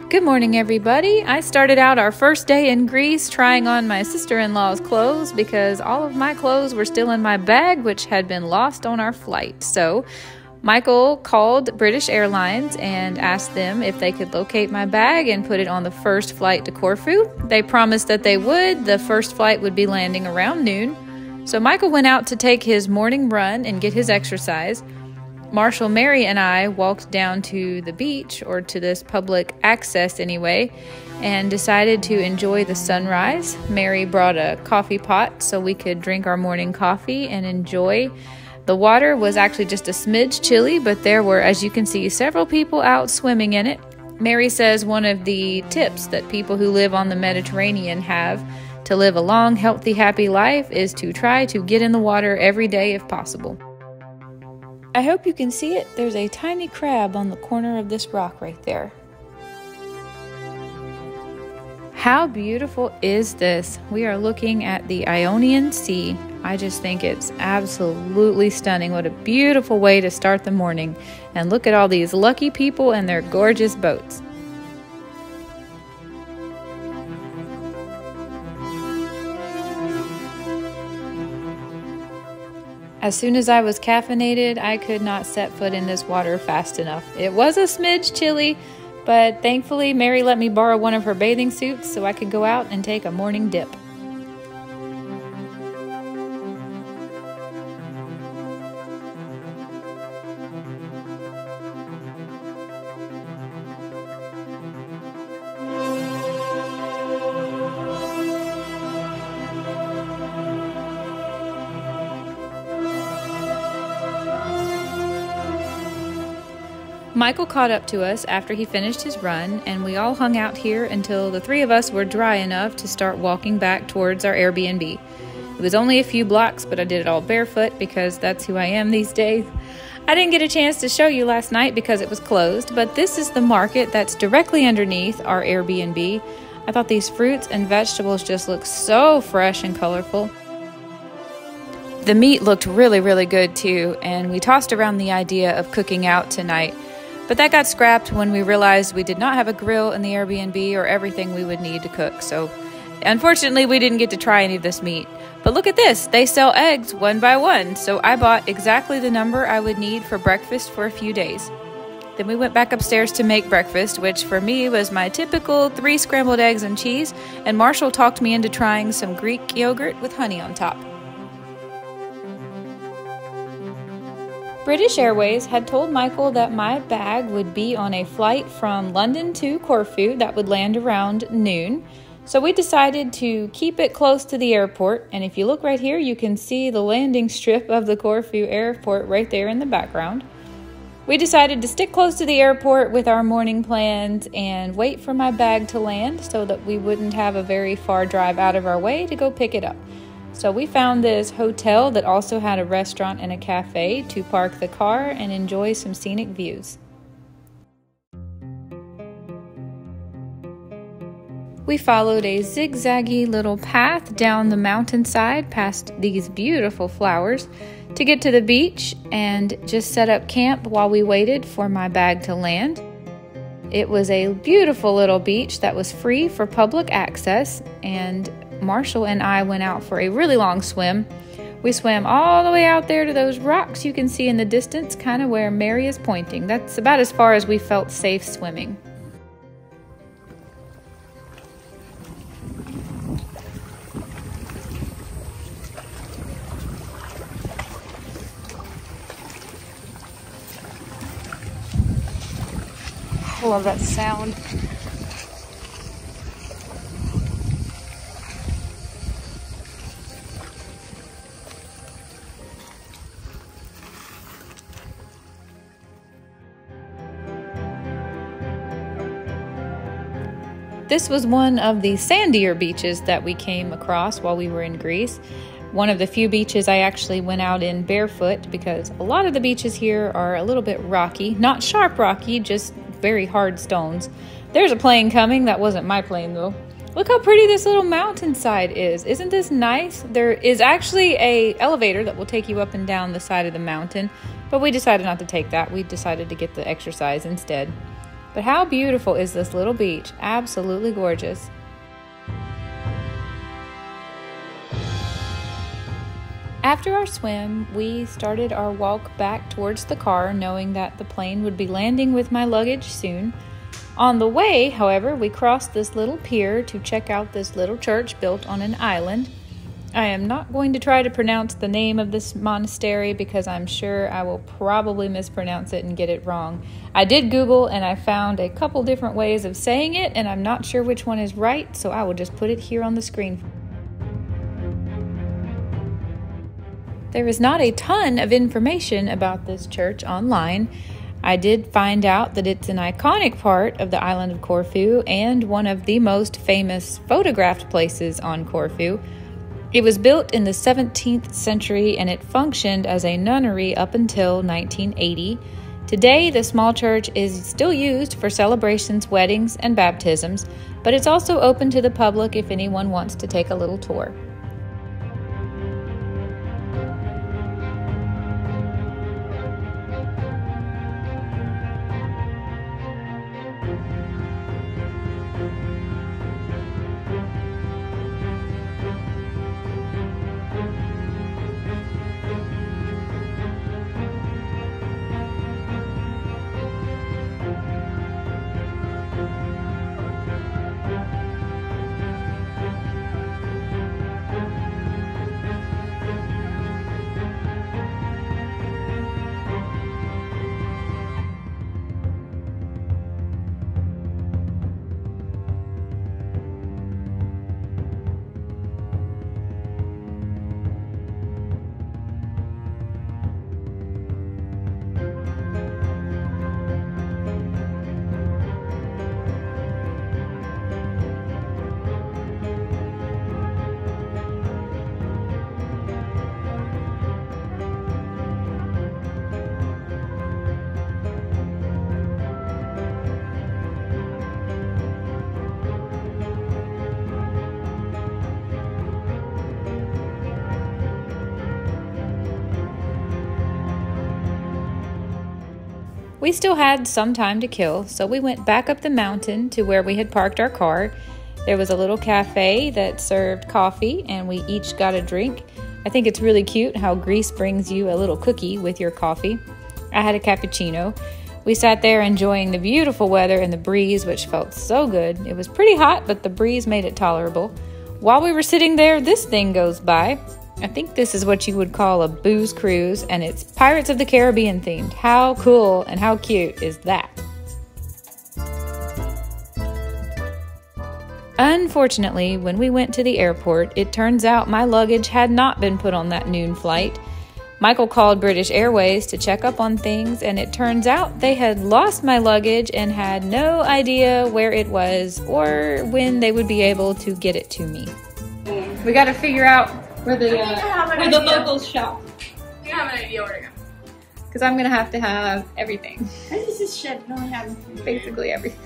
Good morning, everybody. I started out our first day in Greece trying on my sister-in-law's clothes because all of my clothes were still in my bag, which had been lost on our flight. So Michael called British Airlines and asked them if they could locate my bag and put it on the first flight to Corfu. They promised that they would. The first flight would be landing around noon. So Michael went out to take his morning run and get his exercise. Marshall, Mary, and I walked down to the beach, or to this public access anyway, and decided to enjoy the sunrise. Mary brought a coffee pot so we could drink our morning coffee and enjoy. The water was actually just a smidge chilly, but there were, as you can see, several people out swimming in it. Mary says one of the tips that people who live on the Mediterranean have to live a long, healthy, happy life is to try to get in the water every day if possible. I hope you can see it. There's a tiny crab on the corner of this rock right there. How beautiful is this? We are looking at the Ionian Sea. I just think it's absolutely stunning. What a beautiful way to start the morning. And look at all these lucky people and their gorgeous boats. As soon as I was caffeinated, I could not set foot in this water fast enough. It was a smidge chilly, but thankfully Mary let me borrow one of her bathing suits so I could go out and take a morning dip. Michael caught up to us after he finished his run, and we all hung out here until the three of us were dry enough to start walking back towards our Airbnb. It was only a few blocks, but I did it all barefoot because that's who I am these days. I didn't get a chance to show you last night because it was closed, but this is the market that's directly underneath our Airbnb. I thought these fruits and vegetables just look so fresh and colorful. The meat looked really, really good too, and we tossed around the idea of cooking out tonight. But that got scrapped when we realized we did not have a grill in the Airbnb or everything we would need to cook. So unfortunately, we didn't get to try any of this meat. But look at this. They sell eggs one by one. So I bought exactly the number I would need for breakfast for a few days. Then we went back upstairs to make breakfast, which for me was my typical 3 scrambled eggs and cheese. And Marshall talked me into trying some Greek yogurt with honey on top. British Airways had told Michael that my bag would be on a flight from London to Corfu that would land around noon. So we decided to keep it close to the airport. And if you look right here, you can see the landing strip of the Corfu airport right there in the background. We decided to stick close to the airport with our morning plans and wait for my bag to land so that we wouldn't have a very far drive out of our way to go pick it up. So we found this hotel that also had a restaurant and a cafe to park the car and enjoy some scenic views. We followed a zigzaggy little path down the mountainside past these beautiful flowers to get to the beach and just set up camp while we waited for my bag to land. It was a beautiful little beach that was free for public access, and Marshall and I went out for a really long swim. We swam all the way out there to those rocks you can see in the distance, kind of where Mary is pointing. That's about as far as we felt safe swimming. I love that sound. This was one of the sandier beaches that we came across while we were in Greece. One of the few beaches I actually went out in barefoot because a lot of the beaches here are a little bit rocky. Not sharp rocky, just very hard stones. There's a plane coming. That wasn't my plane though. Look how pretty this little mountainside is. Isn't this nice? There is actually an elevator that will take you up and down the side of the mountain, but we decided not to take that. We decided to get the exercise instead. But how beautiful is this little beach? Absolutely gorgeous. After our swim, we started our walk back towards the car, knowing that the plane would be landing with my luggage soon. On the way, however, we crossed this little pier to check out this little church built on an island. I am not going to try to pronounce the name of this monastery because I'm sure I will probably mispronounce it and get it wrong. I did Google and I found a couple different ways of saying it, and I'm not sure which one is right, so I will just put it here on the screen. There is not a ton of information about this church online. I did find out that it's an iconic part of the island of Corfu and one of the most famous photographed places on Corfu. It was built in the 17th century and it functioned as a nunnery up until 1980. Today, the small church is still used for celebrations, weddings, and baptisms, but it's also open to the public if anyone wants to take a little tour. We still had some time to kill, so we went back up the mountain to where we had parked our car. There was a little cafe that served coffee, and we each got a drink. I think it's really cute how Greece brings you a little cookie with your coffee. I had a cappuccino. We sat there enjoying the beautiful weather and the breeze, which felt so good. It was pretty hot, but the breeze made it tolerable. While we were sitting there, this thing goes by. I think this is what you would call a booze cruise, and it's Pirates of the Caribbean themed. How cool and how cute is that? Unfortunately, when we went to the airport, it turns out my luggage had not been put on that noon flight. Michael called British Airways to check up on things, and it turns out they had lost my luggage and had no idea where it was or when they would be able to get it to me. We got to figure out where the locals shop. You have an idea where to go. Because I'm going to have everything. This is shit. You only have Basically everything.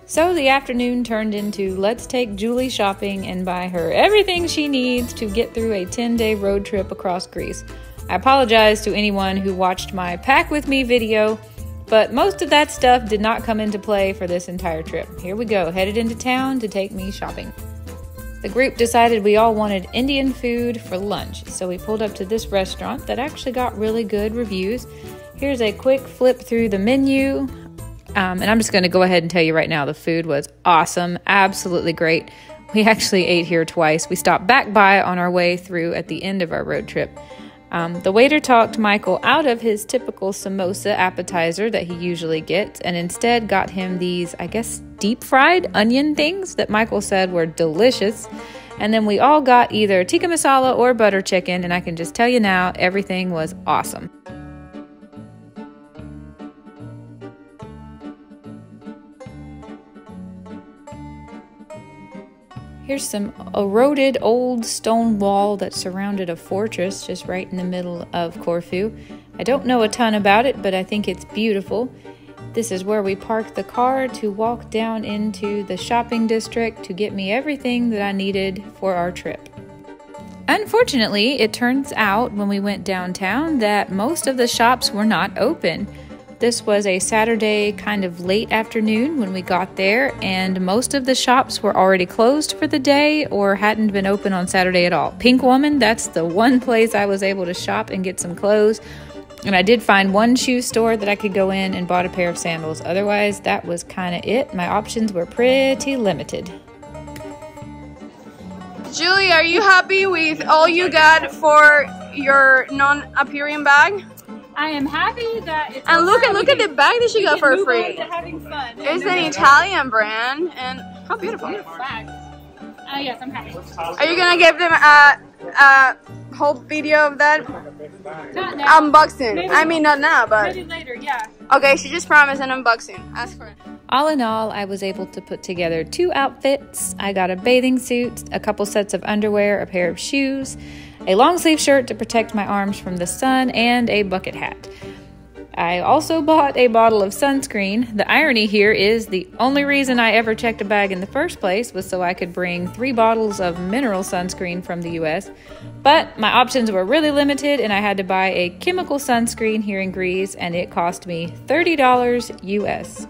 So the afternoon turned into let's take Julie shopping and buy her everything she needs to get through a 10-day road trip across Greece. I apologize to anyone who watched my Pack With Me video, but most of that stuff did not come into play for this entire trip. Here we go, headed into town to take me shopping. The group decided we all wanted Indian food for lunch, so we pulled up to this restaurant that actually got really good reviews. Here's a quick flip through the menu, and I'm just going to go ahead and tell you right now the food was awesome, absolutely great. We actually ate here twice. We stopped back by on our way through at the end of our road trip. The waiter talked Michael out of his typical samosa appetizer that he usually gets and instead got him these, I guess, deep-fried onion things that Michael said were delicious. And then we all got either tikka masala or butter chicken, and I can just tell you now, everything was awesome. Here's some eroded old stone wall that surrounded a fortress just right in the middle of Corfu. I don't know a ton about it, but I think it's beautiful. This is where we parked the car to walk down into the shopping district to get me everything that I needed for our trip. Unfortunately, it turns out when we went downtown that most of the shops were not open. This was a Saturday kind of late afternoon when we got there, and most of the shops were already closed for the day or hadn't been open on Saturday at all. Pink Woman, that's the one place I was able to shop and get some clothes. And I did find one shoe store that I could go in and bought a pair of sandals. Otherwise, that was kind of it. My options were pretty limited. Julie, are you happy with all you got for your non-appearing bag? I am happy that it's and look at the bag that she got for free. Having fun. It's an Italian brand, and how beautiful. Bag. Yes, I'm happy. Are you gonna give them a whole video of that Not now. unboxing? Maybe, I mean, not now, but maybe later. Yeah. okay. She just promised an unboxing. Ask for it. All in all, I was able to put together 2 outfits. I got a bathing suit, a couple sets of underwear, a pair of shoes, a long sleeve shirt to protect my arms from the sun, and a bucket hat. I also bought a bottle of sunscreen. The irony here is the only reason I ever checked a bag in the first place was so I could bring 3 bottles of mineral sunscreen from the US. But my options were really limited and I had to buy a chemical sunscreen here in Greece, and it cost me $30 US.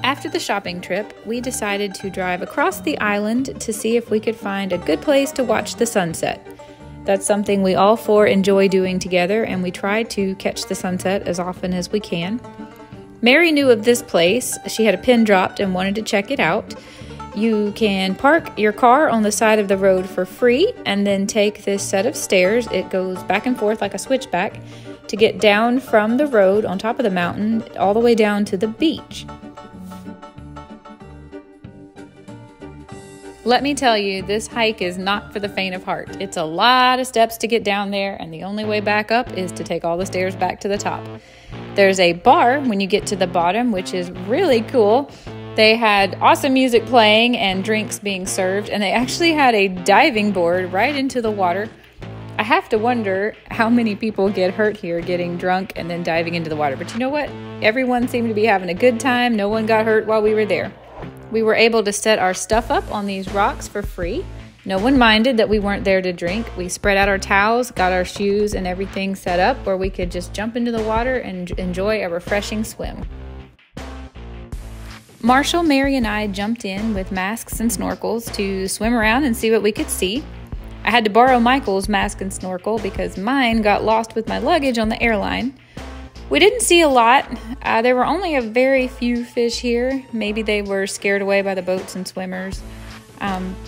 After the shopping trip, we decided to drive across the island to see if we could find a good place to watch the sunset. That's something we all 4 enjoy doing together, and we try to catch the sunset as often as we can. Mary knew of this place. She had a pin dropped and wanted to check it out. You can park your car on the side of the road for free and then take this set of stairs. It goes back and forth like a switchback to get down from the road on top of the mountain all the way down to the beach. Let me tell you, this hike is not for the faint of heart. It's a lot of steps to get down there, and the only way back up is to take all the stairs back to the top. There's a bar when you get to the bottom, which is really cool. They had awesome music playing and drinks being served, and they actually had a diving board right into the water. I have to wonder how many people get hurt here getting drunk and then diving into the water. But you know what? Everyone seemed to be having a good time. No one got hurt while we were there. We were able to set our stuff up on these rocks for free. No one minded that we weren't there to drink. We spread out our towels, got our shoes and everything set up where we could just jump into the water and enjoy a refreshing swim. Marshall, Mary, and I jumped in with masks and snorkels to swim around and see what we could see. I had to borrow Michael's mask and snorkel because mine got lost with my luggage on the airline. We didn't see a lot. There were only a very few fish here. Maybe they were scared away by the boats and swimmers.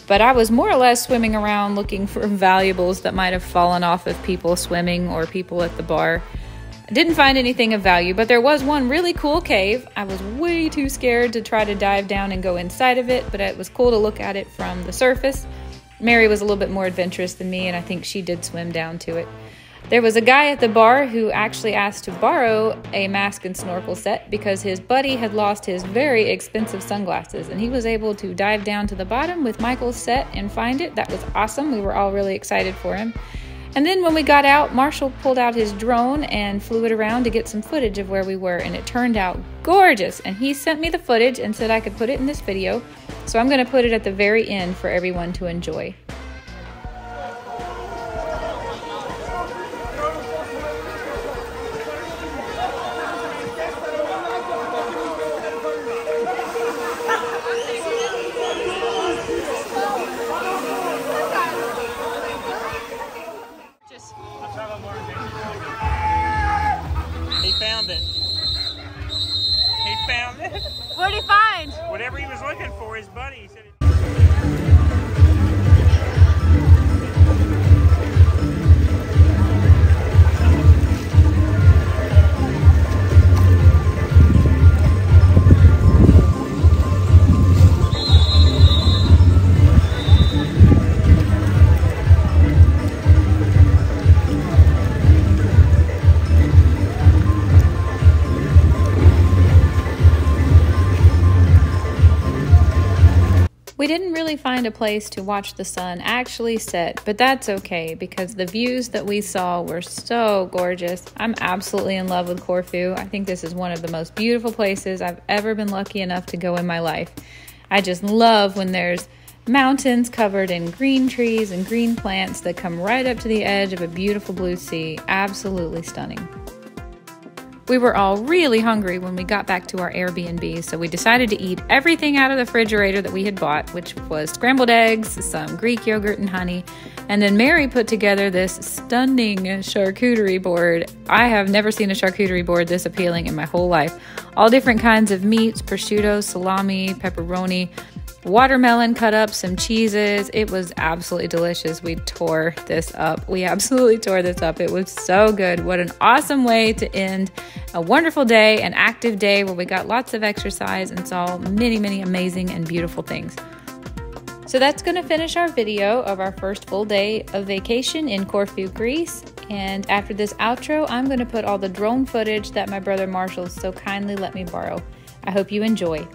But I was more or less swimming around looking for valuables that might have fallen off of people swimming or people at the bar. I didn't find anything of value, but there was one really cool cave. I was way too scared to try to dive down and go inside of it, but it was cool to look at it from the surface. Mary was a little bit more adventurous than me, and I think she did swim down to it. There was a guy at the bar who actually asked to borrow a mask and snorkel set because his buddy had lost his very expensive sunglasses, and he was able to dive down to the bottom with Michael's set and find it. That was awesome. We were all really excited for him. And then when we got out, Marshall pulled out his drone and flew it around to get some footage of where we were, and it turned out gorgeous. And he sent me the footage and said I could put it in this video, so I'm going to put it at the very end for everyone to enjoy. He found it. He found it. What did he find? Whatever he was looking for, his buddy. He said it. We didn't really find a place to watch the sun actually set, but that's okay because the views that we saw were so gorgeous. I'm absolutely in love with Corfu. I think this is one of the most beautiful places I've ever been lucky enough to go in my life. I just love when there's mountains covered in green trees and green plants that come right up to the edge of a beautiful blue sea. Absolutely stunning. We were all really hungry when we got back to our Airbnb, so we decided to eat everything out of the refrigerator that we had bought, which was scrambled eggs, some Greek yogurt and honey, and then Mary put together this stunning charcuterie board. I have never seen a charcuterie board this appealing in my whole life. All different kinds of meats, prosciutto, salami, pepperoni, watermelon cut up, some cheeses. It was absolutely delicious. We tore this up. We absolutely tore this up. It was so good. What an awesome way to end a wonderful day, an active day where we got lots of exercise and saw many, many amazing and beautiful things. So that's going to finish our video of our first full day of vacation in Corfu, Greece. And after this outro, I'm going to put all the drone footage that my brother Marshall so kindly let me borrow. I hope you enjoy.